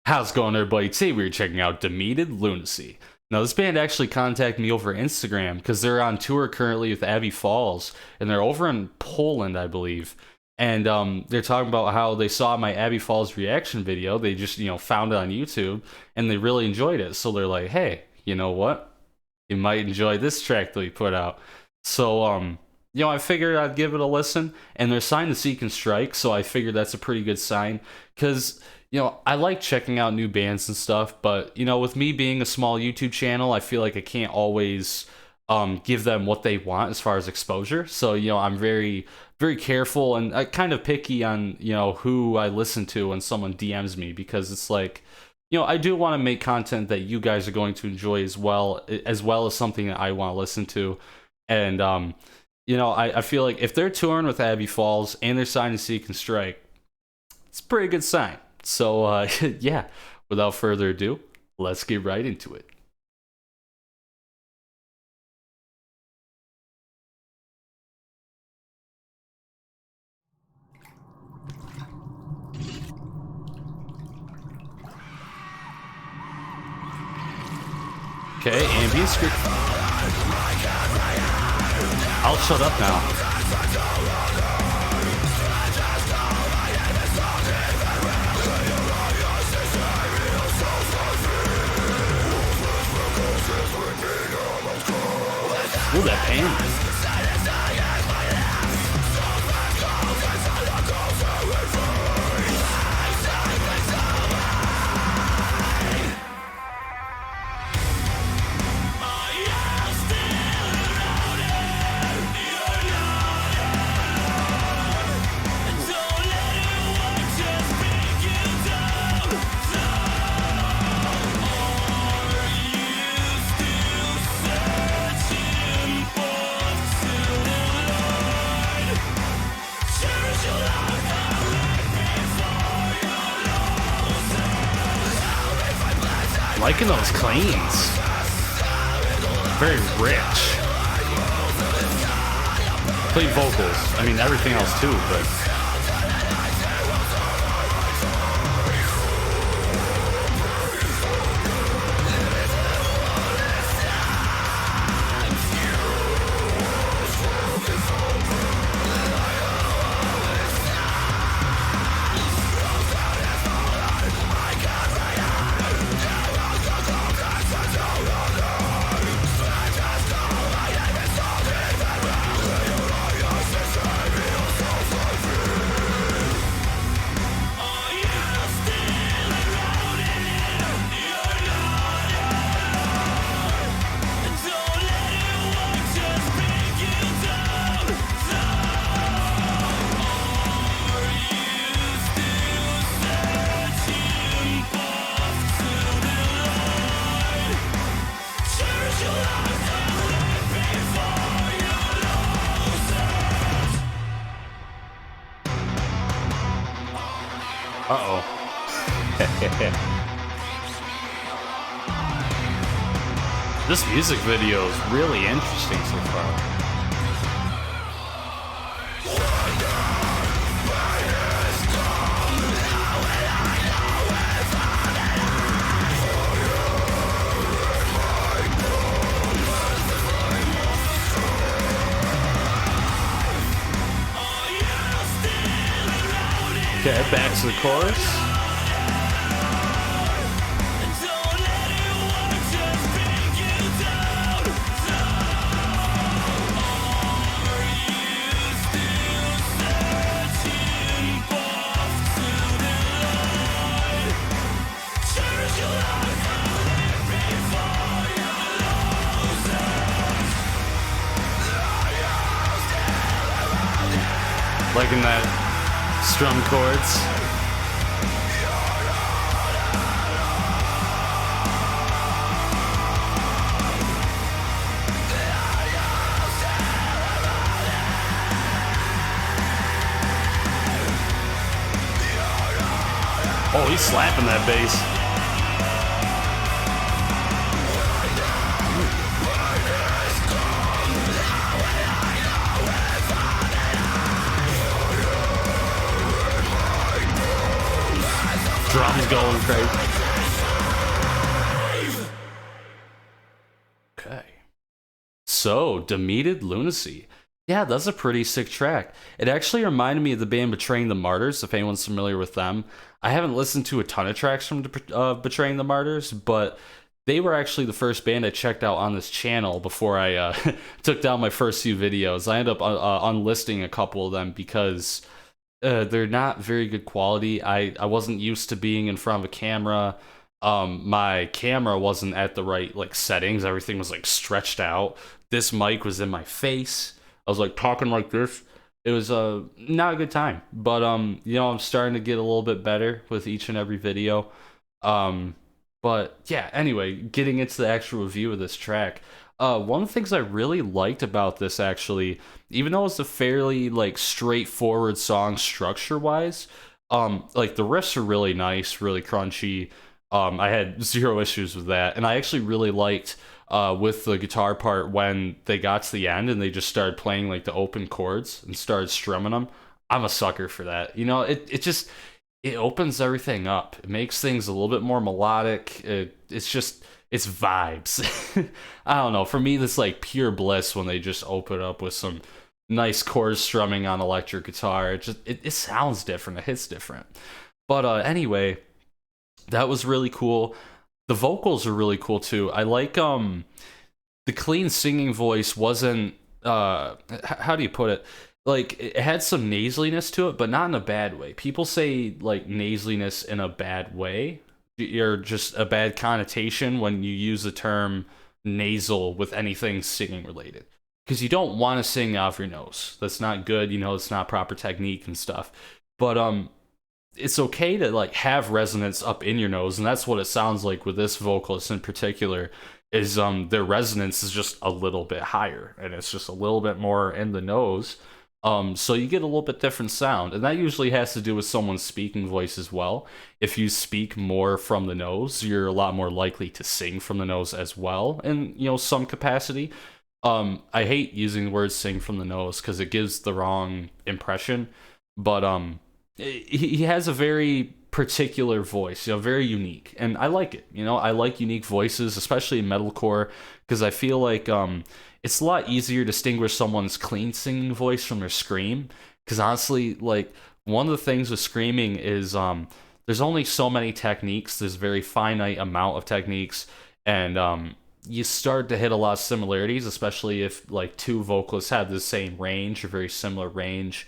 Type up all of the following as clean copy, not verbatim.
How's it going, everybody? Today we were checking out Demeted Lunacy. Now, this band actually contacted me over Instagram because they're on tour currently with Abbey Falls, and they're over in Poland, I believe. And they're talking about how they saw my Abbey Falls reaction video. They just, found it on YouTube, and they really enjoyed it. So they're like, hey, you know what? You might enjoy this track that we put out. So, I figured I'd give it a listen, and they're signed to Seek and Strike, so I figured that's a pretty good sign, because I like checking out new bands and stuff, but, with me being a small YouTube channel, I feel like I can't always give them what they want as far as exposure. So, I'm very, very careful and kind of picky on, who I listen to when someone DMs me, because it's like, I do want to make content that you guys are going to enjoy as well as something that I want to listen to. And, I feel like if they're touring with Abbey Falls and they're signed to Seek and Strike, it's a pretty good sign. So, yeah, without further ado, let's get right into it. Okay, ambient script. I'll shut up now. Ooh, that pain. Liking those cleans. Very rich. Clean vocals. I mean, everything else too, but... Uh-oh. This music video is really interesting so far. Okay, back to the chorus. Liking that strum chords. Oh, he's slapping that bass. drums going crazy. Okay. So, Demeted, Lunacy. Yeah, that's a pretty sick track. It actually reminded me of the band Betraying the Martyrs, if anyone's familiar with them. I haven't listened to a ton of tracks from Betraying the Martyrs, but they were actually the first band I checked out on this channel before I took down my first few videos. I ended up unlisting a couple of them because they're not very good quality. I wasn't used to being in front of a camera. My camera wasn't at the right like settings. Everything was like stretched out. This mic was in my face. I was like talking like this. It was not a good time. But you know, I'm starting to get a little bit better with each and every video. But yeah, anyway, getting into the actual review of this track. One of the things I really liked about this actually, even though it's a fairly like straightforward song structure wise, like the riffs are really nice, really crunchy. I had zero issues with that, and I actually really liked with the guitar part when they got to the end and they just started playing like the open chords and started strumming them. I'm a sucker for that. You know, it just it opens everything up. It makes things a little bit more melodic. It's just it's vibes. I don't know. For me, this like pure bliss when they just open up with some nice chord strumming on electric guitar. It sounds different. It hits different. But anyway, that was really cool. The vocals are really cool too. I like the clean singing voice wasn't how do you put it? Like it had some nasaliness to it, but not in a bad way. People say like nasaliness in a bad way, or just a bad connotation when you use the term nasal with anything singing related. Because you don't want to sing out of your nose. That's not good, you know, it's not proper technique and stuff. But it's okay to like have resonance up in your nose, and that's what it sounds like with this vocalist in particular. Is their resonance is just a little bit higher, and it's just a little bit more in the nose. So you get a little bit different sound, and that usually has to do with someone's speaking voice as well. If you speak more from the nose, you're a lot more likely to sing from the nose as well, in you know some capacity. I hate using the word "sing from the nose" because it gives the wrong impression, but he has a very particular voice, you know, very unique, and I like it. You know, I like unique voices, especially in metalcore, because I feel like it's a lot easier to distinguish someone's clean singing voice from their scream. Because honestly, like one of the things with screaming is there's only so many techniques. There's a very finite amount of techniques, and you start to hit a lot of similarities, especially if like two vocalists have the same range or very similar range.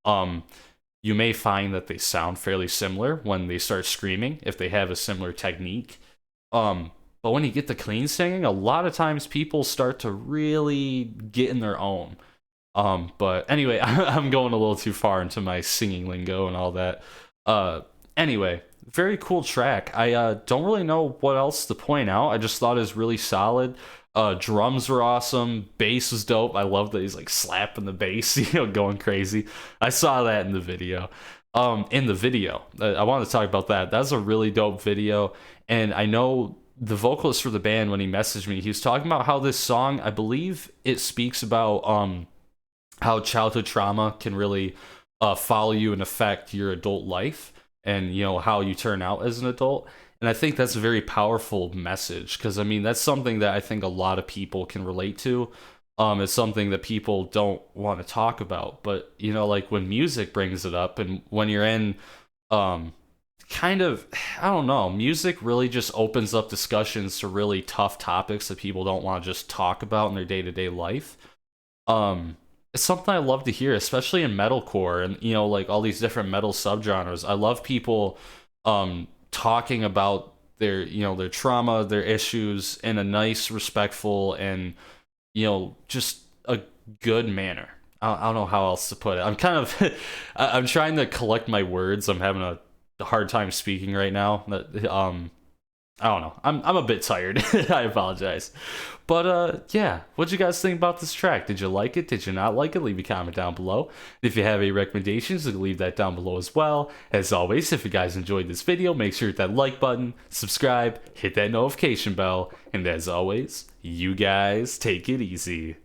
You may find that they sound fairly similar when they start screaming if they have a similar technique. But when you get the clean singing, a lot of times people start to really get in their own. But anyway, I'm going a little too far into my singing lingo and all that. Anyway, very cool track. I don't really know what else to point out. I just thought it was really solid. Drums were awesome. Bass was dope. I love that he's like slapping the bass, you know, going crazy. I saw that in the video. I wanted to talk about that. That's a really dope video, and I know the vocalist for the band, when he messaged me, he was talking about how this song, I believe it speaks about how childhood trauma can really follow you and affect your adult life, and you know how you turn out as an adult. And I think that's a very powerful message, because I mean that's something that I think a lot of people can relate to. It's something that people don't want to talk about, but you know, like when music brings it up, and when you're in kind of, I don't know, music really just opens up discussions to really tough topics that people don't want to just talk about in their day-to-day life. It's something I love to hear, especially in metalcore and you know, like all these different metal subgenres. I love people talking about their, you know, their trauma, their issues in a nice, respectful, and you know, just a good manner. I don't know how else to put it. I'm kind of I'm trying to collect my words. I'm having a hard time speaking right now. I don't know. I'm a bit tired. I apologize. But yeah, what'd you guys think about this track? Did you like it? Did you not like it? Leave a comment down below. If you have any recommendations, leave that down below as well. As always, if you guys enjoyed this video, make sure to hit that like button, subscribe, hit that notification bell, and as always, you guys take it easy.